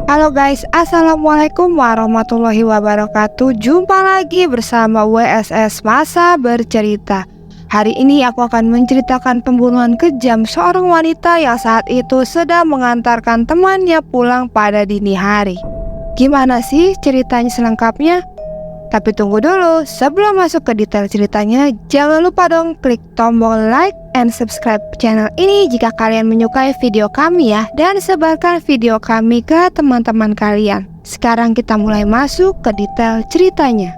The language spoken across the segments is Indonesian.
Halo guys, Assalamualaikum warahmatullahi wabarakatuh. Jumpa lagi bersama WSS Masa Bercerita. Hari ini aku akan menceritakan pembunuhan kejam seorang wanita yang saat itu sedang mengantarkan temannya pulang pada dini hari. Gimana sih ceritanya selengkapnya? Tapi tunggu dulu, sebelum masuk ke detail ceritanya, jangan lupa dong klik tombol like and subscribe channel ini jika kalian menyukai video kami ya, dan sebarkan video kami ke teman-teman kalian. Sekarang kita mulai masuk ke detail ceritanya.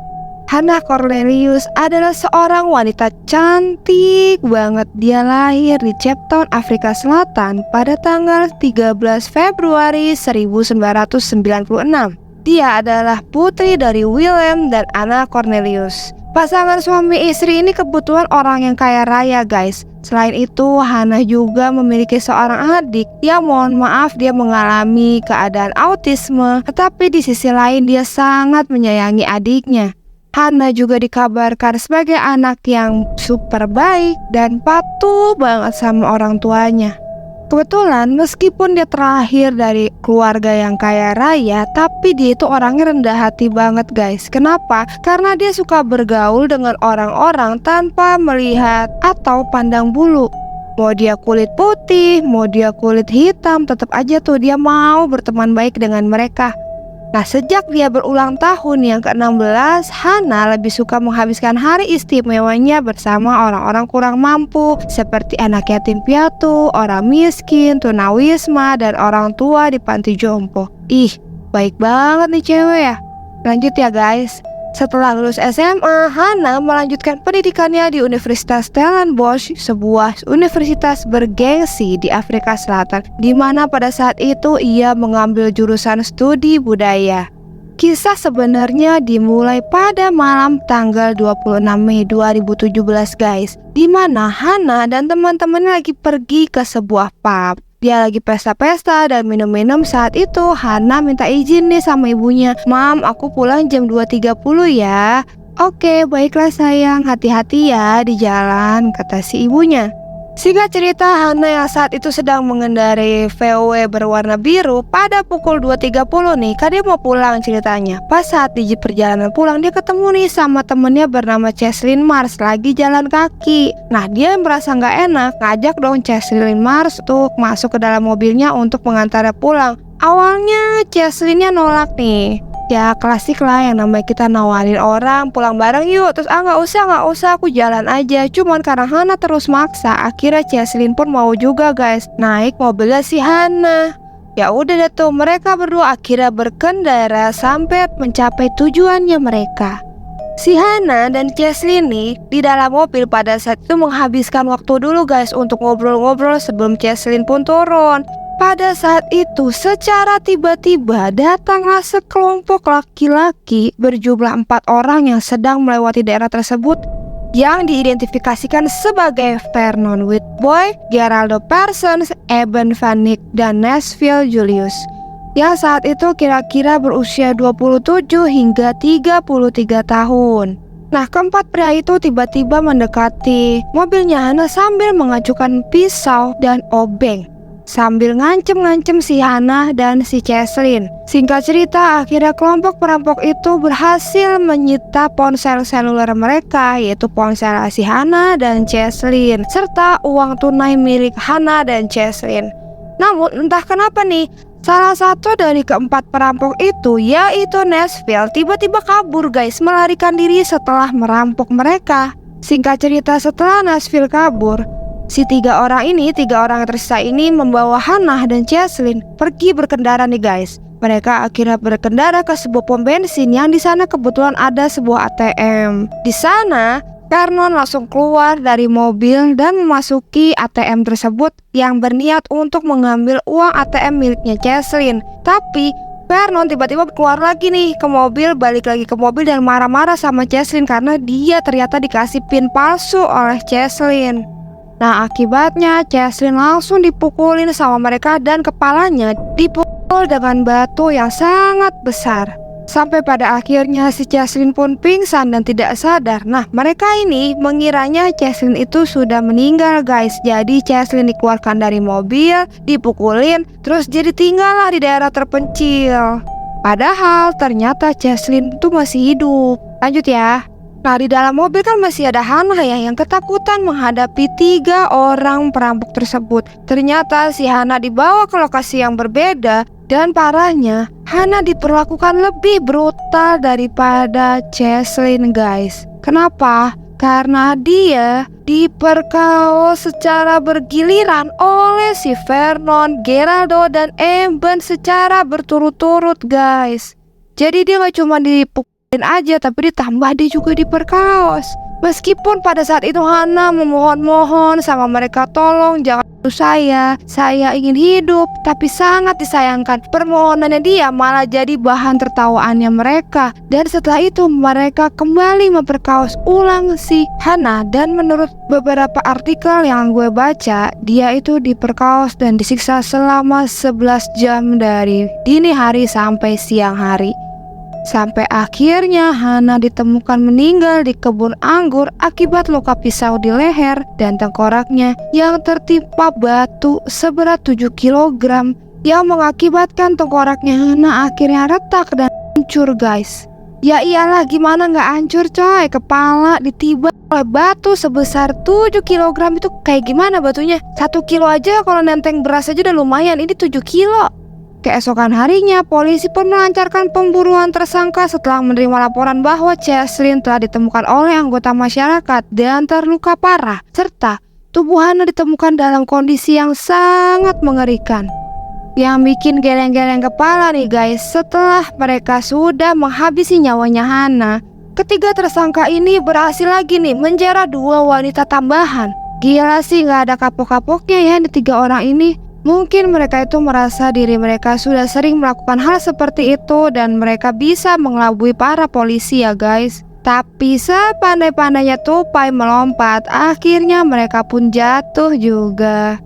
Hannah Cornelius adalah seorang wanita cantik banget. Dia lahir di Cape Town, Afrika Selatan pada tanggal 13 Februari 1996. Dia adalah putri dari William dan Anna Cornelius. Pasangan suami istri ini kebetulan orang yang kaya raya guys. Selain itu, Hannah juga memiliki seorang adik yang mohon maaf dia mengalami keadaan autisme, tetapi di sisi lain dia sangat menyayangi adiknya. Hannah juga dikabarkan sebagai anak yang super baik dan patuh banget sama orang tuanya. Kebetulan meskipun dia terlahir dari keluarga yang kaya raya, tapi dia itu orangnya rendah hati banget guys. Kenapa? Karena dia suka bergaul dengan orang-orang tanpa melihat atau pandang bulu. Mau dia kulit putih, mau dia kulit hitam, tetap aja tuh dia mau berteman baik dengan mereka. Nah, sejak dia berulang tahun yang ke-16, Hannah lebih suka menghabiskan hari istimewanya bersama orang-orang kurang mampu seperti anak yatim piatu, orang miskin, tunawisma, dan orang tua di panti jompo. Ih, baik banget nih cewek ya. Lanjut ya guys. Setelah lulus SMA, Hannah melanjutkan pendidikannya di Universitas Stellenbosch, sebuah universitas bergengsi di Afrika Selatan, di mana pada saat itu ia mengambil jurusan studi budaya. Kisah sebenarnya dimulai pada malam tanggal 26 Mei 2017 guys, di mana Hannah dan teman-temannya lagi pergi ke sebuah pub. Dia lagi pesta-pesta dan minum-minum. Saat itu Hannah minta izin nih sama ibunya, "Mam, aku pulang jam 2.30 ya." "Oke, baiklah sayang, hati-hati ya di jalan," kata si ibunya. Singkat cerita, Hannah yang saat itu sedang mengendarai VW berwarna biru pada pukul 2.30 nih, kan dia mau pulang ceritanya. Pas saat di perjalanan pulang, dia ketemu nih sama temennya bernama Cheslin Mars lagi jalan kaki. Nah, dia merasa nggak enak, ngajak dong Cheslin Mars untuk masuk ke dalam mobilnya untuk mengantarnya pulang. Awalnya Cheslinnya nolak nih. Ya klasik lah yang namanya kita nawarin orang pulang bareng yuk. Terus nggak usah aku jalan aja. Cuman karena Hannah terus maksa, akhirnya Cheslin pun mau juga guys, naik mobilnya si Hannah. Ya udah deh tuh, mereka berdua akhirnya berkendara sampai mencapai tujuannya mereka. Si Hannah dan Cheslin nih di dalam mobil pada saat itu menghabiskan waktu dulu guys untuk ngobrol-ngobrol sebelum Cheslin pun turun. Pada saat itu secara tiba-tiba datanglah sekelompok laki-laki berjumlah 4 orang yang sedang melewati daerah tersebut yang diidentifikasikan sebagai Vernon Whitboy, Geraldo Parsons, Eben Van Nick, dan Nashville Julius, yang saat itu kira-kira berusia 27 hingga 33 tahun. Nah, keempat pria itu tiba-tiba mendekati mobilnya Hannah sambil mengacukan pisau dan obeng, sambil ngancem-ngancem si Hannah dan si Cheslin. Singkat cerita, akhirnya kelompok perampok itu berhasil menyita ponsel seluler mereka, yaitu ponsel si Hannah dan Cheslin, serta uang tunai milik Hannah dan Cheslin. Namun entah kenapa nih, salah satu dari keempat perampok itu, yaitu Nashville, tiba-tiba kabur guys, melarikan diri setelah merampok mereka. Singkat cerita, setelah Nashville kabur, si tiga orang yang tersisa ini membawa Hannah dan Cheslin pergi berkendara nih guys. Mereka akhirnya berkendara ke sebuah pom bensin yang di sana kebetulan ada sebuah ATM. Di sana, Vernon langsung keluar dari mobil dan memasuki ATM tersebut yang berniat untuk mengambil uang ATM miliknya Cheslin. Tapi Vernon tiba-tiba keluar lagi nih ke mobil, balik lagi ke mobil dan marah-marah sama Cheslin karena dia ternyata dikasih PIN palsu oleh Cheslin. Nah, akibatnya Cheslin langsung dipukulin sama mereka dan kepalanya dipukul dengan batu yang sangat besar. Sampai pada akhirnya si Cheslin pun pingsan dan tidak sadar. Nah, mereka ini mengiranya Cheslin itu sudah meninggal guys. Jadi Cheslin dikeluarkan dari mobil, dipukulin, terus jadi tinggallah di daerah terpencil. Padahal ternyata Cheslin itu masih hidup. Lanjut ya. Nah, di dalam mobil kan masih ada Hana ya yang ketakutan menghadapi 3 orang perampok tersebut. Ternyata si Hana dibawa ke lokasi yang berbeda. Dan parahnya, Hana diperlakukan lebih brutal daripada Cheslin guys. Kenapa? Karena dia diperkaos secara bergiliran oleh si Vernon, Geraldo, dan Eben secara berturut-turut guys. Jadi dia gak cuma dipukulin aja, tapi ditambah dia juga diperkaos. Meskipun pada saat itu Hana memohon-mohon sama mereka, tolong jangan bunuh saya ingin hidup. Tapi sangat disayangkan, permohonannya dia malah jadi bahan tertawaannya mereka. Dan setelah itu mereka kembali memperkaos ulang si Hana. Dan menurut beberapa artikel yang gue baca, dia itu diperkaos dan disiksa selama 11 jam dari dini hari sampai siang hari. Sampai akhirnya Hana ditemukan meninggal di kebun anggur akibat luka pisau di leher dan tengkoraknya yang tertimpa batu seberat 7 kg yang mengakibatkan tengkoraknya Hana akhirnya retak dan hancur guys. Ya iyalah, gimana nggak hancur coy, kepala ditiba oleh batu sebesar 7 kg itu kayak gimana batunya? 1 kilo aja kalau nenteng beras aja udah lumayan, ini 7 kilo. Keesokan harinya, polisi pun melancarkan pemburuan tersangka setelah menerima laporan bahwa Cheslin telah ditemukan oleh anggota masyarakat dan terluka parah, serta tubuh Hana ditemukan dalam kondisi yang sangat mengerikan. Yang bikin geleng-geleng kepala nih guys, setelah mereka sudah menghabisi nyawanya Hana, ketiga tersangka ini berhasil lagi nih menjara 2 wanita tambahan. Gila sih, gak ada kapok-kapoknya ya di 3 orang ini. Mungkin mereka itu merasa diri mereka sudah sering melakukan hal seperti itu dan mereka bisa mengelabui para polisi ya guys. Tapi sepandai-pandainya tupai melompat, akhirnya mereka pun jatuh juga.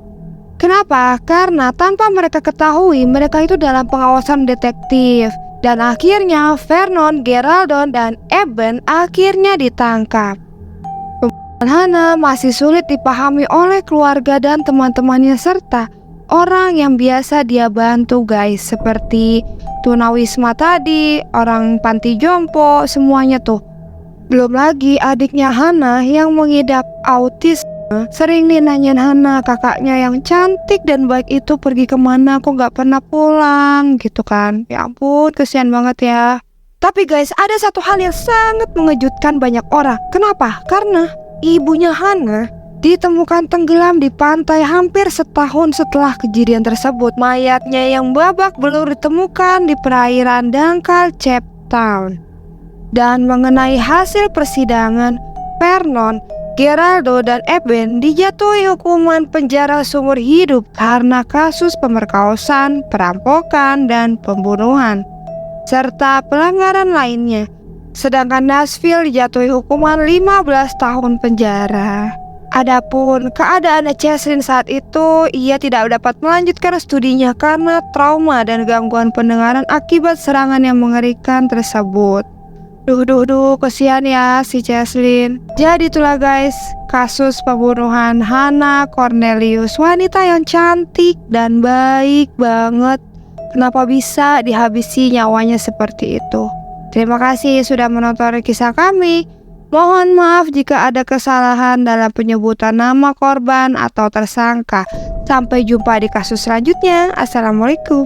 Kenapa? Karena tanpa mereka ketahui mereka itu dalam pengawasan detektif. Dan akhirnya Vernon, Geraldo, dan Eben akhirnya ditangkap. Pembunuhan Hana masih sulit dipahami oleh keluarga dan teman-temannya serta orang yang biasa dia bantu guys, seperti tunawisma tadi, orang panti jompo, semuanya tuh. Belum lagi adiknya Hana yang mengidap autisme. Sering nih nanyain Hana, kakaknya yang cantik dan baik itu pergi kemana, kok gak pernah pulang gitu kan. Ya ampun, kesian banget ya. Tapi guys, ada satu hal yang sangat mengejutkan banyak orang. Kenapa? Karena ibunya Hana ditemukan tenggelam di pantai hampir setahun setelah kejadian tersebut. Mayatnya yang babak belur ditemukan di perairan dangkal Cape Town. Dan mengenai hasil persidangan, Vernon, Geraldo, dan Eben dijatuhi hukuman penjara seumur hidup karena kasus pemerkosaan, perampokan, dan pembunuhan, serta pelanggaran lainnya. Sedangkan Nashville dijatuhi hukuman 15 tahun penjara. Adapun keadaan Cheslin saat itu, ia tidak dapat melanjutkan studinya karena trauma dan gangguan pendengaran akibat serangan yang mengerikan tersebut. Duh, kesian ya si Cheslin. Jadi itulah guys, kasus pembunuhan Hana Cornelius, wanita yang cantik dan baik banget. Kenapa bisa dihabisi nyawanya seperti itu? Terima kasih sudah menonton kisah kami. Mohon maaf jika ada kesalahan dalam penyebutan nama korban atau tersangka. Sampai jumpa di kasus selanjutnya. Assalamualaikum.